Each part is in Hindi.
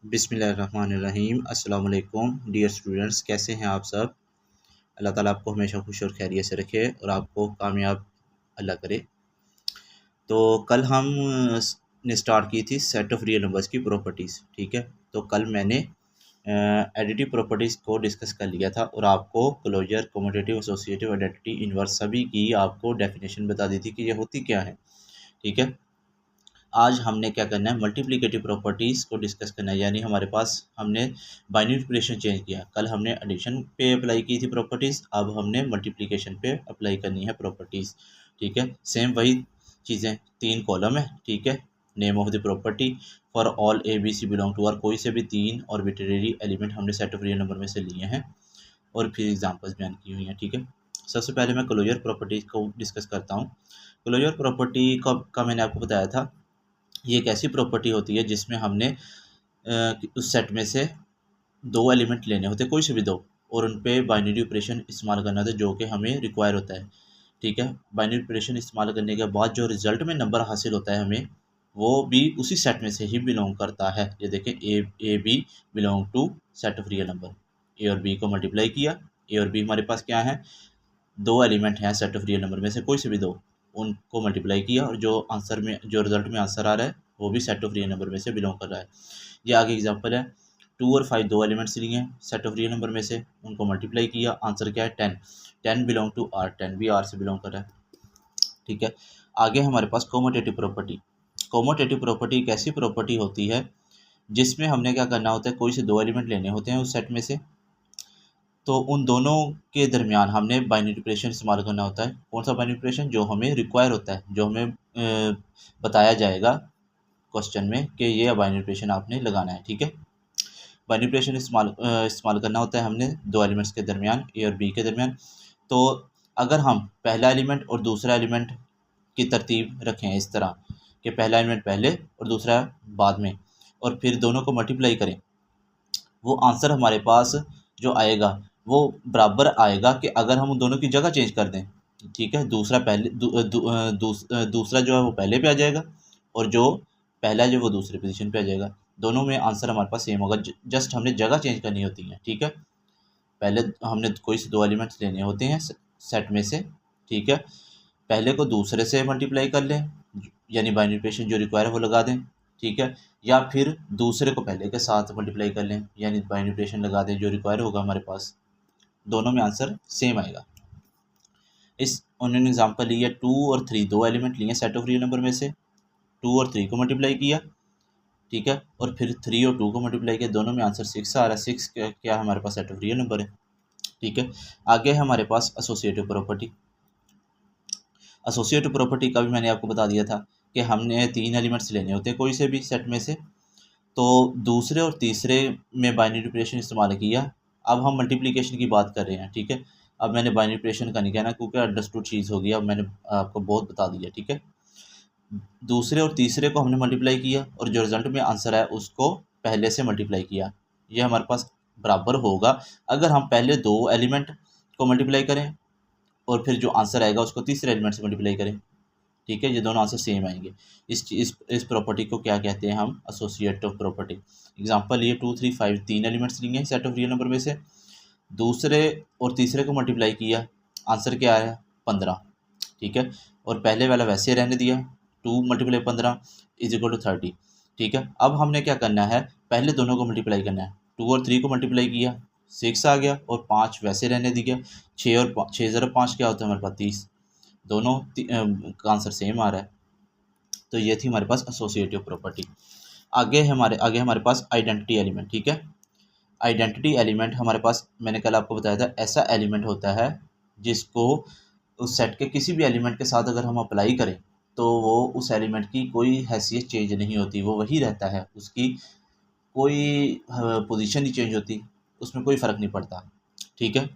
बिस्मिल्लाहिर्रहमानिर्रहीम। अस्सलाम वालेकुम डियर स्टूडेंट्स, कैसे हैं आप सब। अल्लाह ताला आपको हमेशा खुश और खैरियत से रखे और आपको कामयाब अल्लाह करे। तो कल हम ने स्टार्ट की थी सेट ऑफ रियल नंबर्स की प्रॉपर्टीज़। ठीक है, तो कल मैंने एडिटिव प्रॉपर्टीज़ को डिस्कस कर लिया था और आपको closure, commutative, associative, identity, inverse सभी की आपको डेफिनेशन बता दी थी कि ये होती क्या है। ठीक है, आज हमने क्या करना है, मल्टीप्लिकेटिव प्रॉपर्टीज़ को डिस्कस करना है। यानी हमारे पास हमने बाइनरी ऑपरेशन चेंज किया। कल हमने एडिशन पे अप्लाई की थी प्रॉपर्टीज़, अब हमने मल्टीप्लिकेशन पे अप्लाई करनी है प्रॉपर्टीज़। ठीक है, सेम वही चीज़ें, 3 कॉलम है। ठीक है, name of the property for all a b c belong to R, कोई से भी 3 आर्बिट्रेरी एलिमेंट हमने सेट ऑफ रियल नंबर में से लिए हैं और फिर एग्जांपल्स बयान की हुई हैं। ठीक है, सबसे पहले मैं क्लोजर प्रॉपर्टीज़ को डिस्कस करता हूँ। क्लोजर प्रॉपर्टी का मैंने आपको बताया था, ये एक ऐसी प्रॉपर्टी होती है जिसमें हमने उस सेट में से 2 एलिमेंट लेने होते हैं, कोई से भी 2, और उन पे बाइनरी ऑपरेशन इस्तेमाल करना होता है जो कि हमें रिक्वायर होता है। ठीक है, बाइनरी ऑपरेशन इस्तेमाल करने के बाद जो रिजल्ट में नंबर हासिल होता है हमें, वो भी उसी सेट में से ही बिलोंग करता है। ये देखें, a b belong to set of real number. A और बी को मल्टीप्लाई किया, ए और बी हमारे पास क्या है, 2 एलिमेंट हैं सेट ऑफ रियल नंबर में से कोई से भी 2, उनको मल्टीप्लाई किया और जो आंसर में, जो रिजल्ट में आंसर आ रहा है वो भी सेट ऑफ रियल नंबर में से बिलोंग कर रहा है। ये आगे एग्जांपल है, 2 और 5 2 एलिमेंट्स लिए हैं सेट ऑफ रियल नंबर में से, उनको मल्टीप्लाई किया, आंसर क्या है 10। 10 बिलोंग टू आर, 10 भी आर से बिलोंग कर रहा है। ठीक है, आगे हमारे पास कोमोटेटिव प्रॉपर्टी। कोमोटेटिव प्रॉपर्टी एक ऐसी प्रॉपर्टी होती है जिसमें हमने क्या करना होता है, कोई से 2 एलिमेंट लेने होते हैं उस सेट में से, तो उन दोनों के दरमियान हमने बाइनरी ऑपरेशन इस्तेमाल करना होता है। कौन सा बाइनरी ऑपरेशन, जो हमें रिक्वायर होता है, जो हमें बताया जाएगा क्वेश्चन में कि ये बाइनरी ऑपरेशन आपने लगाना है। ठीक है, बाइनरी ऑपरेशन इस्तेमाल करना होता है हमने 2 एलिमेंट्स के दरमियान, ए और बी के दरमियान। तो अगर हम पहला एलिमेंट और दूसरा एलिमेंट की तरतीब रखें इस तरह कि पहला एलिमेंट पहले और दूसरा बाद में, और फिर दोनों को मल्टीप्लाई करें, वो आंसर हमारे पास जो आएगा वो बराबर आएगा कि अगर हम उन दोनों की जगह चेंज कर दें। ठीक है, दूसरा पहले दूसरा जो है वो पहले पे आ जाएगा और जो पहला है जो वो दूसरे पोजीशन पे आ जाएगा। दोनों में आंसर हमारे पास सेम होगा, जस्ट हमने जगह चेंज करनी होती है। ठीक है, पहले हमने कोई से 2 एलिमेंट्स लेने होते हैं सेट में से। ठीक है, पहले को दूसरे से मल्टीप्लाई कर लें, यानी बाइनरी ऑपरेशन जो रिक्वायर है वो लगा दें। ठीक है, या फिर दूसरे को पहले के साथ मल्टीप्लाई कर लें, यानी बाइनरी ऑपरेशन लगा दें जो रिक्वायर होगा हमारे पास। दोनों में आंसर सेम आएगा। इस उन्होंने एग्जांपल लिया, 2 और 3 2 एलिमेंट लिए सेट ऑफ रियल नंबर में से, 2 और 3 को मल्टीप्लाई किया। ठीक है, और फिर 3 और 2 को मल्टीप्लाई किया, दोनों में आंसर 6 आ रहा है। 6 क्या हमारे पास सेट ऑफ रियल नंबर है। ठीक है, आगे हमारे पास एसोसिएटिव प्रॉपर्टी। एसोसिएटिव प्रॉपर्टी का भी मैंने आपको बता दिया था कि हमने 3 एलिमेंट्स लेने होते हैं कोई से भी सेट में से, तो दूसरे और तीसरे में बाइनरी ऑपरेशन इस्तेमाल किया। अब हम मल्टीप्लिकेशन की बात कर रहे हैं। ठीक है, अब मैंने बाइनरी ऑपरेशन का नहीं कहना क्योंकि अंडरस्टूड चीज़ होगी, अब मैंने आपको बहुत बता दिया। ठीक है, दूसरे और तीसरे को हमने मल्टीप्लाई किया और जो रिजल्ट में आंसर है उसको पहले से मल्टीप्लाई किया। ये हमारे पास बराबर होगा अगर हम पहले 2 एलिमेंट को मल्टीप्लाई करें और फिर जो आंसर आएगा उसको तीसरे एलिमेंट से मल्टीप्लाई करें। ठीक है, ये दोनों आंसर सेम आएंगे। इस प्रॉपर्टी को क्या कहते हैं हम, एसोसिएटिव प्रॉपर्टी। एग्जांपल ये 2 3 5 3 एलिमेंट्स लिए हैं सेट ऑफ रियल नंबर में से, दूसरे और तीसरे को मल्टीप्लाई किया, आंसर क्या आया 15। ठीक है, और पहले वाला वैसे रहने दिया, 2 मल्टीप्लाई 15 इज इक्वल टू 30। ठीक है, अब हमने क्या करना है, पहले दोनों को मल्टीप्लाई करना है। 2 और 3 को मल्टीप्लाई किया, 6 आ गया, और 5 वैसे रहने दिया। 6 और 6 ज़रा 5 क्या होता है हमारे पास 30। दोनों का आंसर सेम आ रहा है। तो ये थी हमारे पास एसोसिएटिव प्रॉपर्टी। आगे हमारे पास आइडेंटिटी एलिमेंट। ठीक है, आइडेंटिटी एलिमेंट हमारे पास, मैंने कल आपको बताया था, ऐसा एलिमेंट होता है जिसको उस सेट के किसी भी एलिमेंट के साथ अगर हम अप्लाई करें तो वो उस एलिमेंट की कोई हैसियत चेंज नहीं होती, वो वही रहता है, उसकी कोई पोजीशन नहीं चेंज होती, उसमें कोई फ़र्क नहीं पड़ता। ठीक है,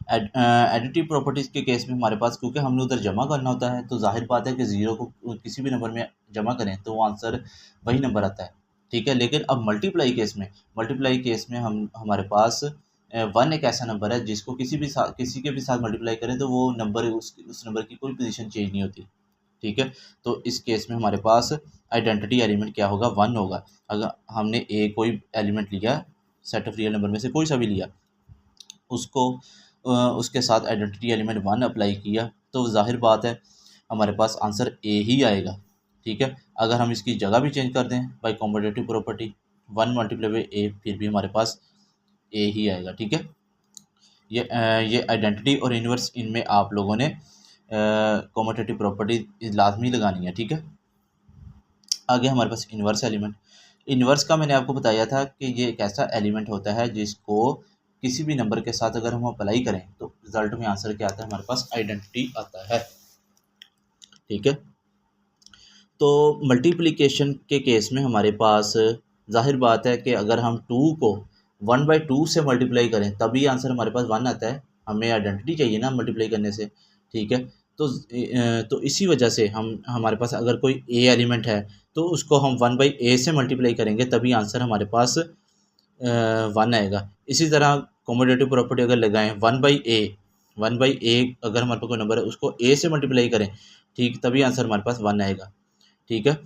एडिटिव प्रॉपर्टीज़ के केस में हमारे पास, क्योंकि हमने उधर जमा करना होता है, तो जाहिर बात है कि ज़ीरो को किसी भी नंबर में जमा करें तो वो आंसर वही नंबर आता है। ठीक है, लेकिन अब मल्टीप्लाई केस में हमारे पास 1 एक ऐसा नंबर है जिसको किसी के भी साथ मल्टीप्लाई करें तो वो नंबर, उस नंबर की कोई पोजीशन चेंज नहीं होती। ठीक है। तो इस केस में हमारे पास आइडेंटिटी एलिमेंट क्या होगा, 1 होगा। अगर हमने ए कोई एलिमेंट लिया, सेट ऑफ रियल नंबर में से कोई सा भी लिया, उसको उसके साथ आइडेंटिटी एलिमेंट 1 अप्लाई किया, तो ज़ाहिर बात है हमारे पास आंसर ए ही आएगा। ठीक है। अगर हम इसकी जगह भी चेंज कर दें by competitive property 1 multiply by a, फिर भी हमारे पास ए ही आएगा। ठीक है। ये आइडेंटिटी और इन्वर्स, इनमें आप लोगों ने कॉम्पिटेटिव प्रॉपर्टी लाजमी लगानी है। ठीक है। आगे हमारे पास इन्वर्स एलिमेंट। इन्वर्स का मैंने आपको बताया था कि ये एक ऐसा एलिमेंट होता है जिसको किसी भी नंबर के साथ अगर हम अप्लाई करें तो रिजल्ट में आंसर क्या आता है, हमारे पास आइडेंटिटी आता है। ठीक है। तो मल्टीप्लिकेशन के केस में हमारे पास जाहिर बात है कि अगर हम 2 को 1/2 से मल्टीप्लाई करें तभी आंसर हमारे पास 1 आता है। हमें आइडेंटिटी चाहिए ना मल्टीप्लाई करने से। ठीक है। तो इसी वजह से हमारे पास अगर कोई ए एलिमेंट है तो उसको हम 1/a से मल्टीप्लाई करेंगे तभी आंसर हमारे पास 1 आएगा। इसी तरह कॉम्पिटेटिव प्रॉपर्टी अगर लगाएं 1/a अगर हमारे पास कोई नंबर है उसको a से मल्टीप्लाई करें, ठीक, तभी आंसर हमारे पास 1 आएगा। ठीक है।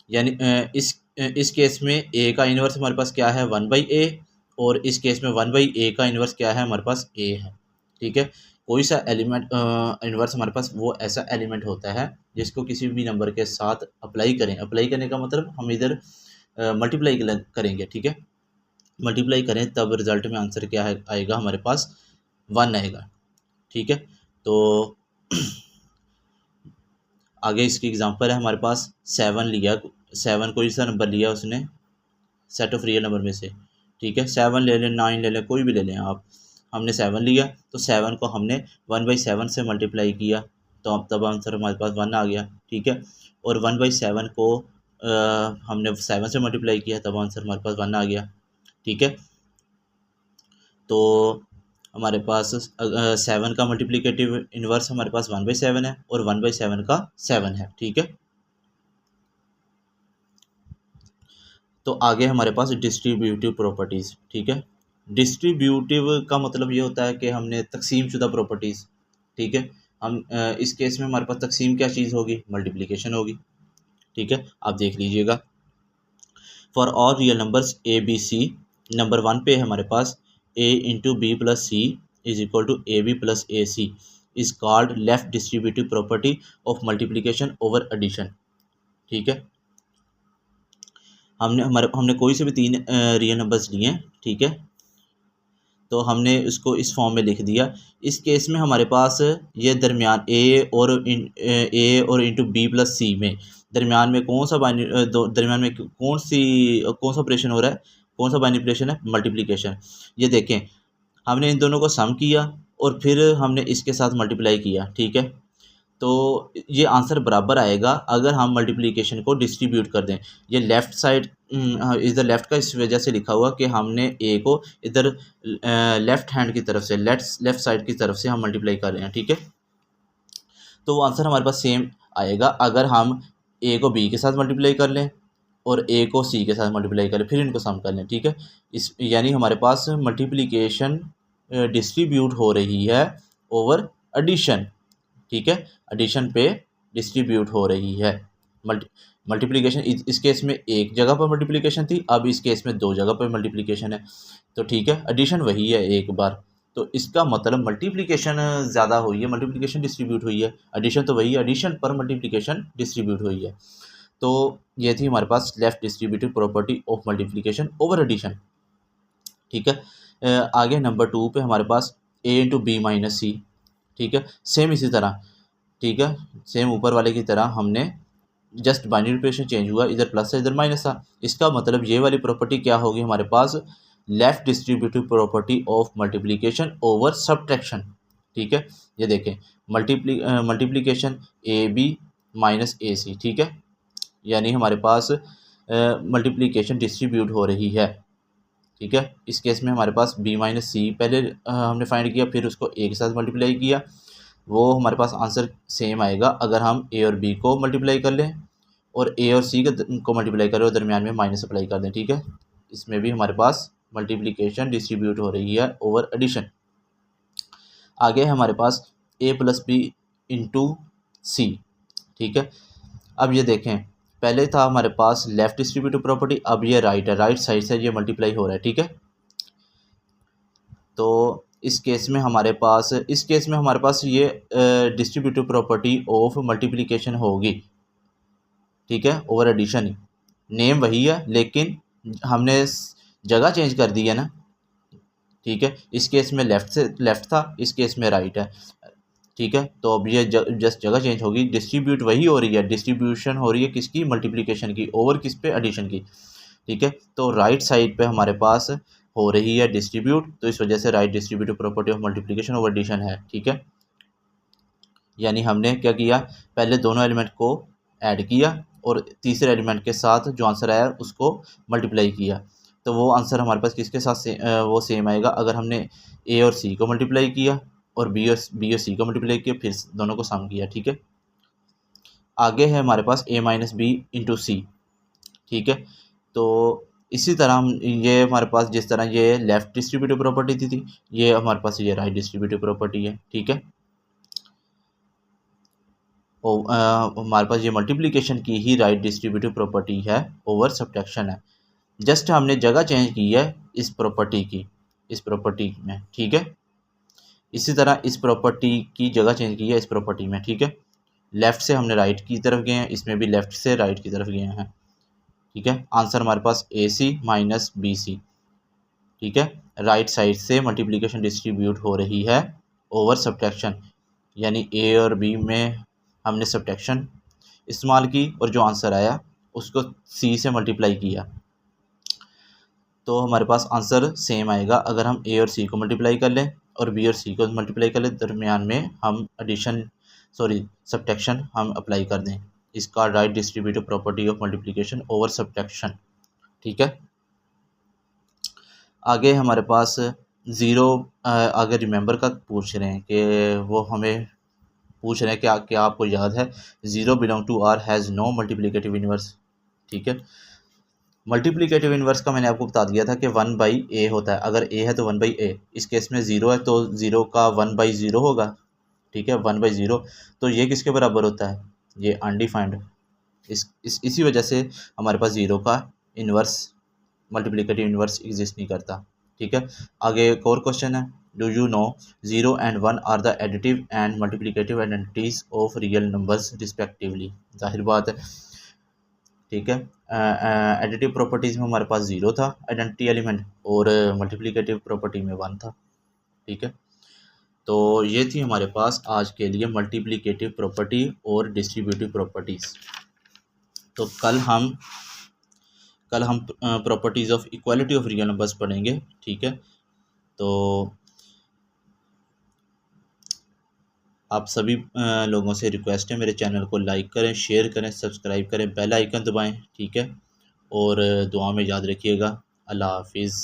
यानी इस केस में a का इन्वर्स हमारे पास क्या है, 1/a, और इस केस में 1/a का इन्वर्स क्या है, हमारे पास a है। ठीक है। कोई सा एलिमेंट इन्वर्स हमारे पास वो ऐसा एलिमेंट होता है जिसको किसी भी नंबर के साथ अप्लाई करें। अप्लाई करने का मतलब हम इधर मल्टीप्लाई करेंगे। ठीक है। मल्टीप्लाई करें तब रिजल्ट में आंसर क्या है आएगा, हमारे पास 1 आएगा। ठीक है। तो आगे इसकी एग्जांपल है हमारे पास 7 लिया, 7 कोई सा नंबर लिया उसने सेट ऑफ रियल नंबर में से। ठीक है। 7 ले लें, 9 ले लें, कोई भी ले लें आप। हमने 7 लिया तो 7 को हमने 1/7 से मल्टीप्लाई किया तो अब तब आंसर हमारे पास 1 आ गया। ठीक है। और 1/7 को हमने 7 से मल्टीप्लाई किया तब आंसर हमारे पास 1 आ गया। ठीक है। तो हमारे पास 7 का मल्टीप्लिकेटिव इन्वर्स हमारे पास 1/7 है और 1/7 का 7 है। ठीक है। तो आगे हमारे पास डिस्ट्रीब्यूटिव प्रॉपर्टीज़। ठीक है। डिस्ट्रीब्यूटिव का मतलब ये होता है कि हमने तकसीम शुदा प्रॉपर्टीज़। ठीक है। हम इस केस में हमारे पास तकसीम क्या चीज़ होगी, मल्टीप्लिकेशन होगी। ठीक है। आप देख लीजिएगा, for all real numbers a b c, number 1 पे है हमारे पास a into b plus c is equal to a b plus a c is called left distributive property of multiplication over addition. ठीक है। हमने कोई से भी 3 रियल नंबर्स लिए हैं। ठीक है। तो हमने उसको इस फॉर्म में लिख दिया। इस केस में हमारे पास ये दरमियान ए और इंटू बी प्लस सी में दरमियान में कौन सा दरमियान में कौन सा ऑपरेशन हो रहा है, कौन सा बाइनरी ऑपरेशन है, मल्टीप्लिकेशन। ये देखें, हमने इन दोनों को सम किया और फिर हमने इसके साथ मल्टीप्लाई किया। ठीक है। तो ये आंसर बराबर आएगा अगर हम मल्टीप्लिकेशन को डिस्ट्रीब्यूट कर दें। ये लेफ़्ट साइड इधर लेफ़्ट का इस वजह से लिखा हुआ कि हमने ए को इधर लेफ़्ट हैंड की तरफ से लेफ़्ट साइड की तरफ से हम मल्टीप्लाई कर रहे हैं। ठीक है। तो वो आंसर हमारे पास सेम आएगा अगर हम ए को बी के साथ मल्टीप्लाई कर लें और ए को सी के साथ मल्टीप्लाई करें, फिर इनको सम कर लें। ठीक है। यानी हमारे पास मल्टीप्लिकेशन डिस्ट्रीब्यूट हो रही है ओवर एडिशन। ठीक है। एडिशन पे डिस्ट्रीब्यूट हो रही है। मल्टीप्लिकेशन इस केस में एक जगह पर मल्टीप्लिकेशन थी, अब इस केस में 2 जगह पर मल्टीप्लिकेशन है। तो ठीक है, एडिशन वही है एक बार, तो इसका मतलब मल्टीप्लिकेशन ज़्यादा हुई है, मल्टीप्लिकेशन डिस्ट्रीब्यूट हुई है। एडिशन तो वही है, एडिशन पर मल्टीप्लिकेशन डिस्ट्रीब्यूट हुई है। तो ये थी हमारे पास left distributive property of multiplication over addition. ठीक है। आगे नंबर 2 पे हमारे पास a into b minus c. ठीक है। सेम इसी तरह, ठीक है, सेम ऊपर वाले की तरह हमने जस्ट बाइनरी ऑपरेशन चेंज हुआ, इधर प्लस है इधर माइनस था। इसका मतलब ये वाली प्रॉपर्टी क्या होगी हमारे पास, left distributive property of multiplication over subtraction. ठीक है। ये देखें, multiplication a b minus a c. ठीक है। यानी हमारे पास मल्टीप्लिकेशन डिस्ट्रीब्यूट हो रही है। ठीक है। इस केस में हमारे पास बी माइनस सी पहले हमने फाइंड किया, फिर उसको ए के साथ मल्टीप्लाई किया, वो हमारे पास आंसर सेम आएगा अगर हम ए और बी को मल्टीप्लाई कर लें और ए और सी को मल्टीप्लाई करें और दरमियान में माइनस अप्लाई कर दें। ठीक है। इसमें भी हमारे पास मल्टीप्लिकेशन डिस्ट्रीब्यूट हो रही है ओवर एडिशन। आगे हमारे पास a plus b into c. ठीक है। अब ये देखें, पहले था हमारे पास लेफ़्ट डिस्ट्रीब्यूटिव प्रॉपर्टी, अब ये राइट है, राइट साइड से ये मल्टीप्लाई हो रहा है, ठीक है। तो इस केस में हमारे पास ये डिस्ट्रीब्यूटिव प्रॉपर्टी ऑफ मल्टीप्लिकेशन होगी, ठीक है, ओवर एडिशन ही। नेम वही है लेकिन हमने जगह चेंज कर दी है ना, ठीक है। इस केस में लेफ़्ट था, इस केस में राइट है, ठीक है। तो अब ये जस्ट जगह चेंज होगी, डिस्ट्रीब्यूट वही हो रही है, डिस्ट्रीब्यूशन हो रही है किसकी, मल्टीप्लिकेशन की, ओवर किस पे, एडिशन की, ठीक है। तो राइट साइड पे हमारे पास हो रही है डिस्ट्रीब्यूट, तो इस वजह से right distributive property of multiplication over addition है, ठीक है। यानी हमने क्या किया, पहले दोनों एलिमेंट को ऐड किया और तीसरे एलिमेंट के साथ जो आंसर आया उसको मल्टीप्लाई किया। तो वो आंसर हमारे पास किसके साथ वो सेम आएगा, अगर हमने ए और सी को मल्टीप्लाई किया और बी और सी को मल्टीप्लाई किया, फिर दोनों को सम किया, ठीक है। आगे है हमारे पास ए माइनस बी इंटू सी, ठीक है। तो इसी तरह हम ये हमारे पास जिस तरह ये लेफ़्ट डिस्ट्रीब्यूटिव प्रॉपर्टी थी, ये हमारे पास ये राइट डिस्ट्रीब्यूटिव प्रॉपर्टी है, ठीक है। हमारे पास ये मल्टीप्लिकेशन की ही राइट डिस्ट्रीब्यूटिव प्रॉपर्टी है, ओवर सब्ट्रैक्शन है। जस्ट हमने जगह चेंज की है इस प्रॉपर्टी में, ठीक है। इसी तरह इस प्रॉपर्टी की जगह चेंज की है इस प्रॉपर्टी में, ठीक है। लेफ़्ट से हमने राइट की तरफ गए हैं, इसमें भी लेफ़्ट से राइट की तरफ गए हैं, ठीक है। आंसर हमारे पास ए सी माइनस बी सी, ठीक है। राइट साइड से मल्टीप्लिकेशन डिस्ट्रीब्यूट हो रही है ओवर सब्ट्रैक्शन, यानी ए और बी में हमने सब्ट्रैक्शन इस्तेमाल की और जो आंसर आया उसको सी से मल्टीप्लाई किया, तो हमारे पास आंसर सेम आएगा। अगर हम ए और सी को मल्टीप्लाई कर लें और बी और सी को मल्टीप्लाई कर लें, दरमियान में हम सब्ट्रैक्शन हम अप्लाई कर दें, इसका right distributive property of multiplication over subtraction, ठीक है। आगे हमारे पास ज़ीरो, आगे रिमेंबर का पूछ रहे हैं कि वो हमें पूछ रहे हैं कि क्या आपको याद है, zero belong to R has no multiplicative inverse, ठीक है। मल्टीप्लिकेटिव इनवर्स का मैंने आपको बता दिया था कि 1/a होता है, अगर a है तो 1/a, इस केस में ज़ीरो है तो ज़ीरो का 1/0 होगा, ठीक है, 1/0। तो ये किसके बराबर होता है, ये अनडिफाइंड, इसी वजह से हमारे पास ज़ीरो का इन्वर्स मल्टीप्लिकेटिव इन्वर्स एग्जिस्ट नहीं करता, ठीक है। आगे एक और क्वेश्चन है, do you know 0 and 1 are the additive and multiplicative identities of real numbers respectively. जाहिर बात है, ठीक है। एडिटिव प्रॉपर्टीज़ में हमारे पास 0 था आइडेंटिटी एलिमेंट और मल्टीप्लिकेटिव प्रॉपर्टी में 1 था, ठीक है। तो ये थी हमारे पास आज के लिए मल्टीप्लिकेटिव प्रॉपर्टी और डिस्ट्रीब्यूटिव प्रॉपर्टीज़। तो कल हम properties of equality of real numbers पढ़ेंगे, ठीक है। तो आप सभी लोगों से रिक्वेस्ट है, मेरे चैनल को लाइक करें, शेयर करें, सब्सक्राइब करें, बेल आइकन दबाएं, ठीक है। और दुआ में याद रखिएगा। अल्लाह हाफिज़।